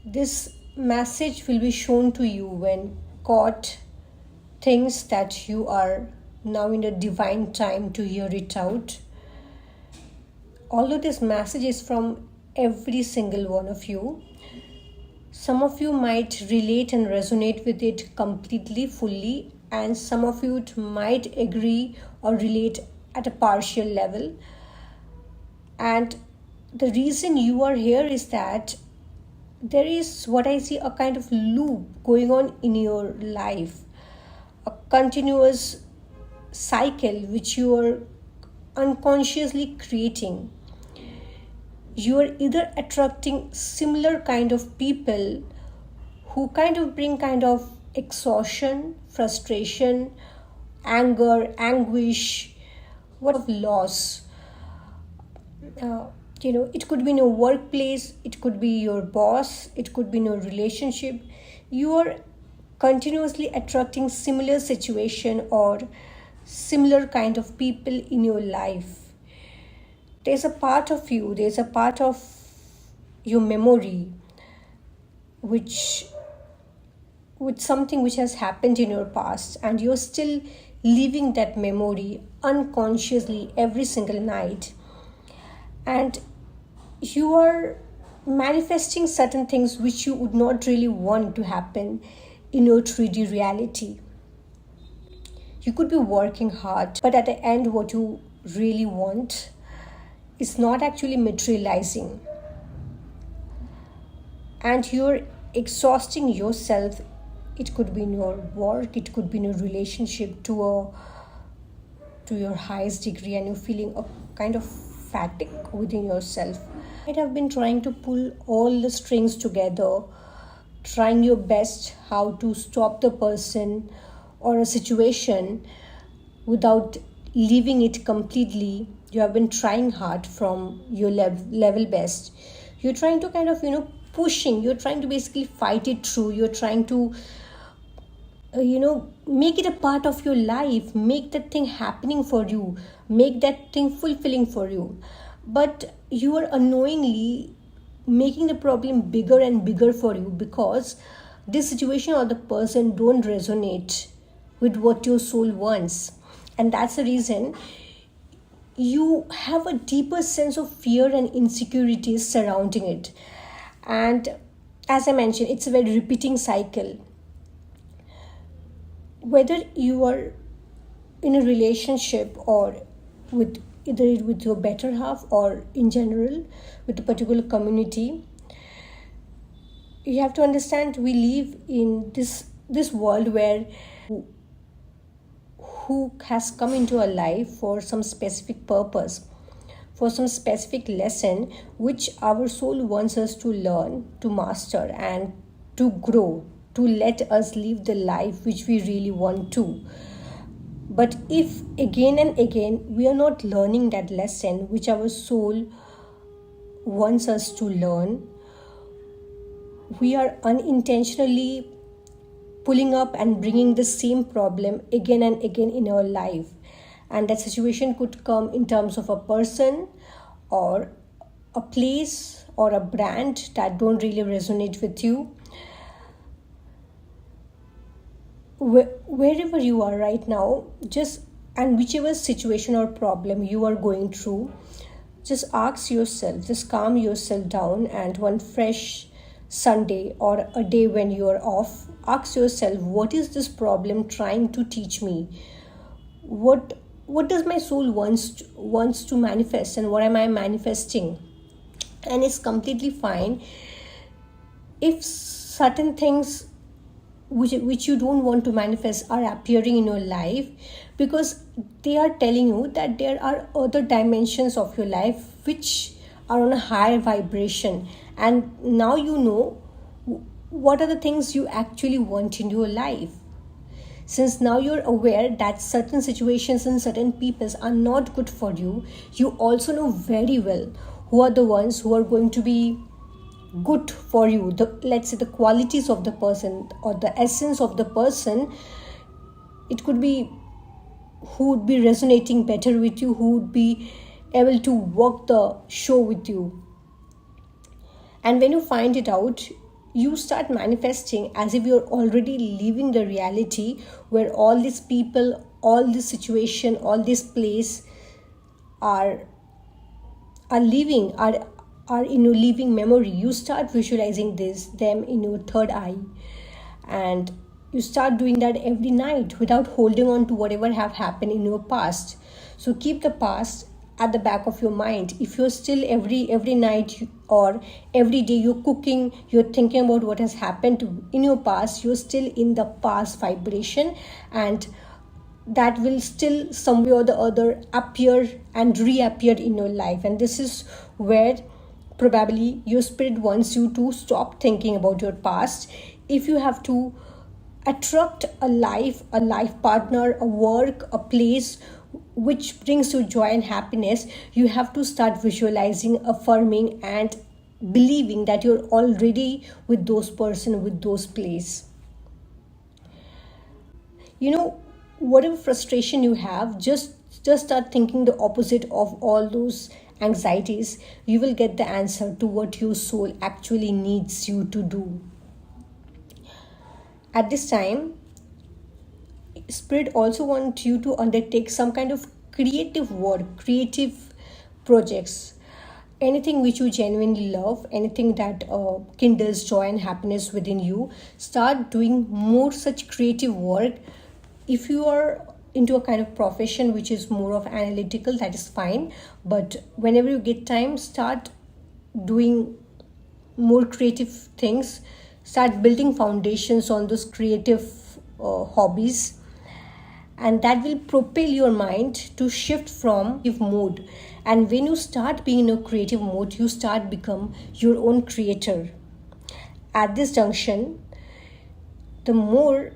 This message will be shown to you when God thinks that you are now in a divine time to hear it out. Although this message is from every single one of you, some of you might relate and resonate with it completely, fully, and some of you might agree or relate at a partial level. And the reason you are here is that there is what I see a kind of loop going on in your life, a continuous cycle which you are unconsciously creating. You are either attracting similar kind of people who kind of bring kind of exhaustion, frustration, anger, anguish, what of loss. It could be in your workplace, it could be your boss, it could be in your relationship. You are continuously attracting similar situation or similar kind of people in your life. There's a part of you, there's a part of your memory which with something which has happened in your past, and you're still living that memory unconsciously every single night, and you are manifesting certain things which you would not really want to happen in your 3D reality. You could be working hard, but at the end what you really want is not actually materializing, and you're exhausting yourself. It could be in your work, it could be in a relationship to your highest degree, and you're feeling a kind of fatigue within yourself. You might have been trying to pull all the strings together, trying your best how to stop the person or a situation without leaving it completely. You have been trying hard from your level best. You're trying to kind of pushing, you're trying to basically fight it through, you're trying to make it a part of your life, make that thing happening for you, make that thing fulfilling for you, but you are unknowingly making the problem bigger and bigger for you because this situation or the person don't resonate with what your soul wants. And that's the reason you have a deeper sense of fear and insecurities surrounding it. And as I mentioned, it's a very repeating cycle. Whether you are in a relationship or with either with your better half or in general with a particular community, you have to understand we live in this world where who has come into our life for some specific purpose, for some specific lesson which our soul wants us to learn, to master, and to grow, to let us live the life which we really want to. But if again and again we are not learning that lesson which our soul wants us to learn, we are unintentionally pulling up and bringing the same problem again and again in our life. And that situation could come in terms of a person or a place or a brand that don't really resonate with you. Wherever you are right now, and whichever situation or problem you are going through, just ask yourself, just calm yourself down, and one fresh Sunday or a day when you are off, ask yourself, what is this problem trying to teach me? What does my soul wants to manifest, and what am I manifesting? And it's completely fine if certain things which you don't want to manifest are appearing in your life, because they are telling you that there are other dimensions of your life which are on a higher vibration, and now you know what are the things you actually want in your life. Since now you're aware that certain situations and certain people are not good for you, you also know very well who are the ones who are going to be good for you. Let's say the qualities of the person or the essence of the person. It could be who would be resonating better with you, who would be able to walk the show with you. And when you find it out, you start manifesting as if you're already living the reality where all these people, all this situation, all this place are living, are in your living memory. You start visualizing them in your third eye, and you start doing that every night without holding on to whatever have happened in your past. So keep the past at the back of your mind. If you're still every night or every day you're cooking, you're thinking about what has happened in your past, you're still in the past vibration, and that will still some way or the other appear and reappear in your life. And this is where probably your spirit wants you to stop thinking about your past. If you have to attract a life partner, a work, a place which brings you joy and happiness, you have to start visualizing, affirming, and believing that you're already with those person, with those place. Whatever frustration you have, just start thinking the opposite of all those anxieties. You will get the answer to what your soul actually needs you to do. At this time, spirit also wants you to undertake some kind of creative work, creative projects, anything which you genuinely love, anything that kindles joy and happiness within you. Start doing more such creative work. If you are into a kind of profession which is more of analytical, that is fine, but whenever you get time, start doing more creative things. Start building foundations on those creative hobbies, and that will propel your mind to shift from creative mode. And when you start being in a creative mode, you start become your own creator. At this junction, the more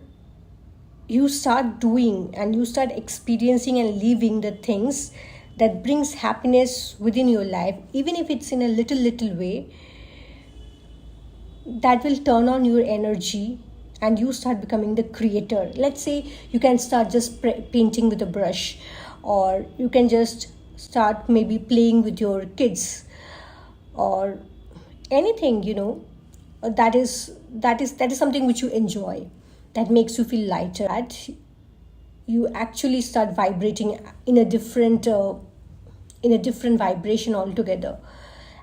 you start doing and you start experiencing and living the things that brings happiness within your life, even if it's in a little way, that will turn on your energy and you start becoming the creator. Let's say you can start just painting with a brush, or you can just start maybe playing with your kids, or anything, that is something which you enjoy, that makes you feel lighter, that you actually start vibrating in a different vibration altogether.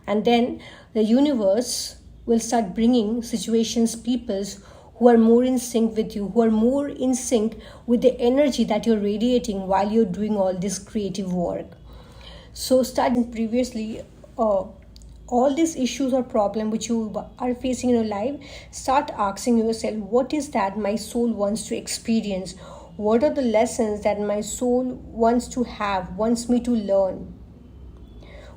And then the universe will start bringing situations, peoples who are more in sync with you, who are more in sync with the energy that you're radiating while you're doing all this creative work. So start previously all these issues or problem which you are facing in your life, start asking yourself, what is that my soul wants to experience? What are the lessons that my soul wants to have, wants me to learn?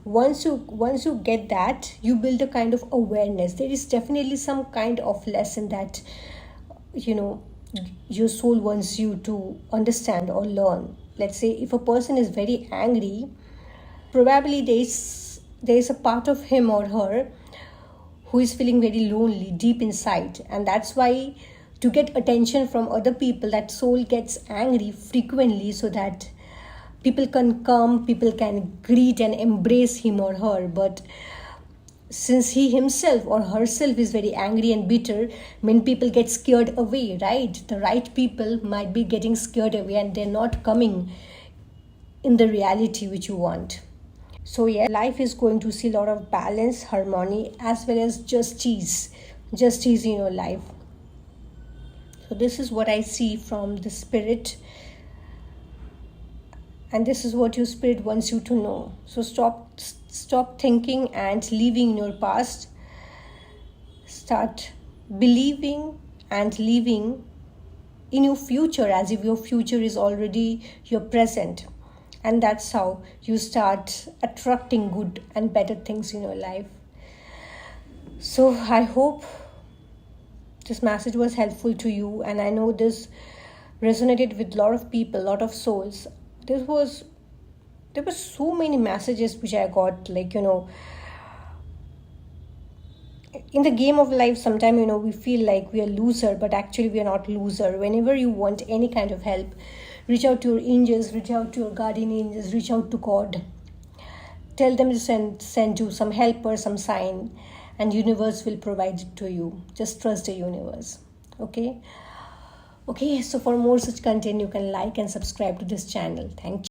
Once you get that, you build a kind of awareness. There is definitely some kind of lesson that your soul wants you to understand or learn. Let's say if a person is very angry, probably there is a part of him or her who is feeling very lonely deep inside, and that's why, to get attention from other people, that soul gets angry frequently, so that people can come, people can greet and embrace him or her. But since he himself or herself is very angry and bitter, many people get scared away, right? The right people might be getting scared away and they're not coming in the reality which you want. So yeah, life is going to see a lot of balance, harmony, as well as justice in your life. So this is what I see from the spirit, and this is what your spirit wants you to know. So stop thinking and living in your past. Start believing and living in your future as if your future is already your present. And that's how you start attracting good and better things in your life. So I hope this message was helpful to you, and I know this resonated with a lot of people, a lot of souls. There were so many messages which I got, in the game of life, sometimes, we feel like we are loser, but actually we are not loser. Whenever you want any kind of help, reach out to your angels, reach out to your guardian angels, reach out to God. Tell them to send you some help or some sign. and universe will provide it to you. Just trust the universe. Okay. Okay, so for more such content, you can like and subscribe to this channel. Thank you.